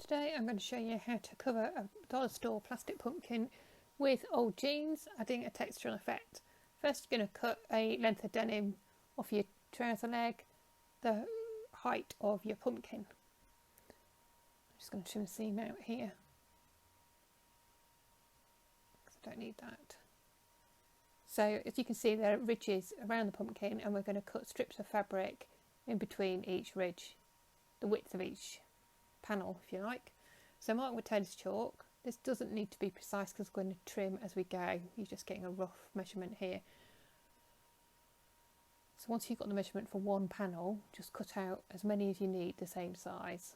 Today I'm going to show you how to cover a dollar store plastic pumpkin with old jeans, adding a textural effect. First you're going to cut a length of denim off your trouser leg, the height of your pumpkin. I'm just going to trim the seam out here because I don't need that. So as you can see, there are ridges around the pumpkin, and we're going to cut strips of fabric in between each ridge, the width of each panel if you like. So mark with tailor's chalk. This doesn't need to be precise because we're going to trim as we go. You're just getting a rough measurement here. So once you've got the measurement for one panel, just cut out as many as you need, the same size.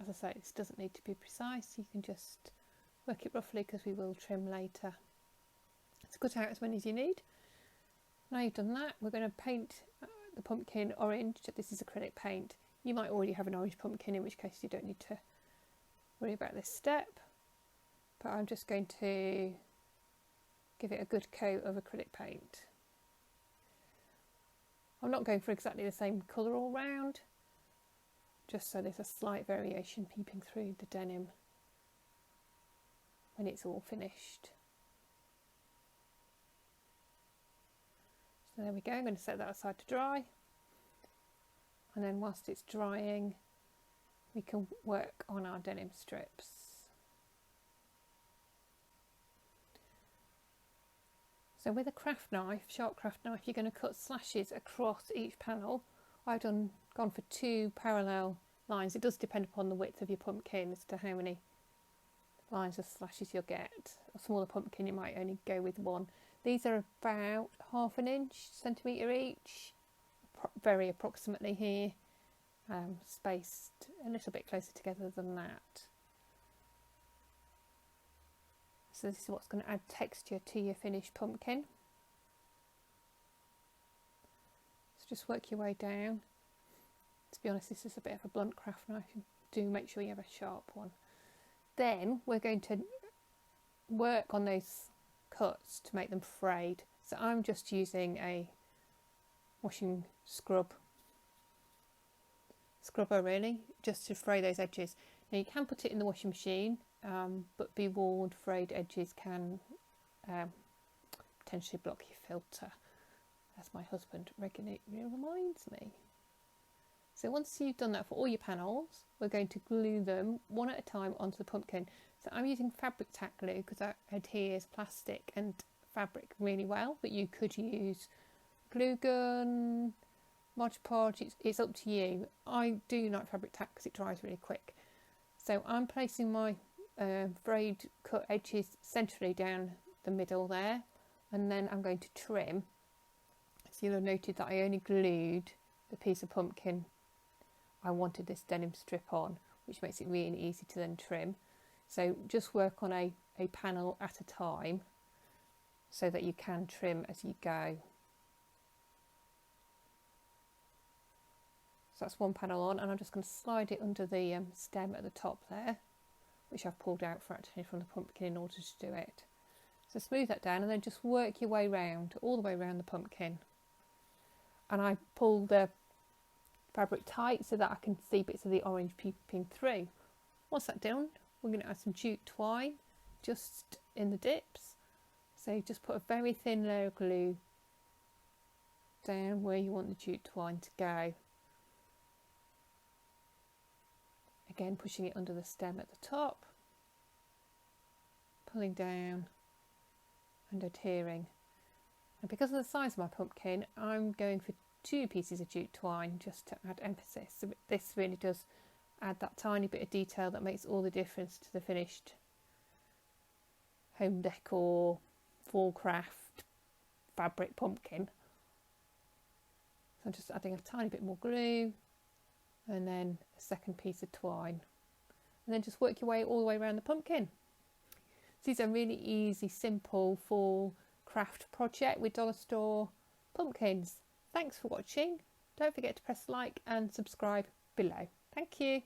As I say, this doesn't need to be precise. You can just work it roughly because we will trim later. So cut out as many as you need. Now you've done that, we're going to paint the pumpkin orange. This is acrylic paint. You might already have an orange pumpkin, in which case you don't need to worry about this step, but I'm just going to give it a good coat of acrylic paint. I'm not going for exactly the same colour all round, just so there's a slight variation peeping through the denim when it's all finished. So there we go. I'm going to set that aside to dry, and then whilst it's drying we can work on our denim strips. So with a craft knife, sharp craft knife, you're going to cut slashes across each panel. I've gone for 2 parallel lines. It does depend upon the width of your pumpkin as to how many lines of slashes you'll get. A smaller pumpkin you might only go with 1. These are about ½ an inch, centimetre each, very approximately here, spaced a little bit closer together than that. So this is what's going to add texture to your finished pumpkin. So just work your way down. To be honest, this is a bit of a blunt craft knife. Do make sure you have a sharp one. Then we're going to work on those cuts to make them frayed. So I'm just using a washing scrubber really, just to fray those edges. Now you can put it in the washing machine, but be warned, frayed edges can potentially block your filter, as my husband regularly reminds me. So once you've done that for all your panels, we're going to glue them one at a time onto the pumpkin. So I'm using fabric tack glue because that adheres plastic and fabric really well, but you could use glue gun, Mod Podge, it's up to you. I do like fabric tack because it dries really quick. So I'm placing my frayed cut edges centrally down the middle there, and then I'm going to trim. So you'll have noted that I only glued the piece of pumpkin I wanted this denim strip on, which makes it really easy to then trim. So just work on a panel at a time so that you can trim as you go. So that's one panel on, and I'm just going to slide it under the stem at the top there, which I've pulled out fractionally from the pumpkin in order to do it. So smooth that down and then just work your way round, all the way around the pumpkin. And I pull the fabric tight so that I can see bits of the orange peeping through. Once that's done, we're going to add some jute twine just in the dips. So just put a very thin layer of glue down where you want the jute twine to go. Again, pushing it under the stem at the top, pulling down and adhering. And because of the size of my pumpkin, I'm going for 2 pieces of jute twine just to add emphasis. So this really does add that tiny bit of detail that makes all the difference to the finished home decor, fall craft, fabric pumpkin. So I'm just adding a tiny bit more glue, and then a second piece of twine, and then just work your way all the way around the pumpkin. So these are really easy, simple fall craft project with dollar store pumpkins. Thanks for watching. Don't forget to press like and subscribe below. Thank you.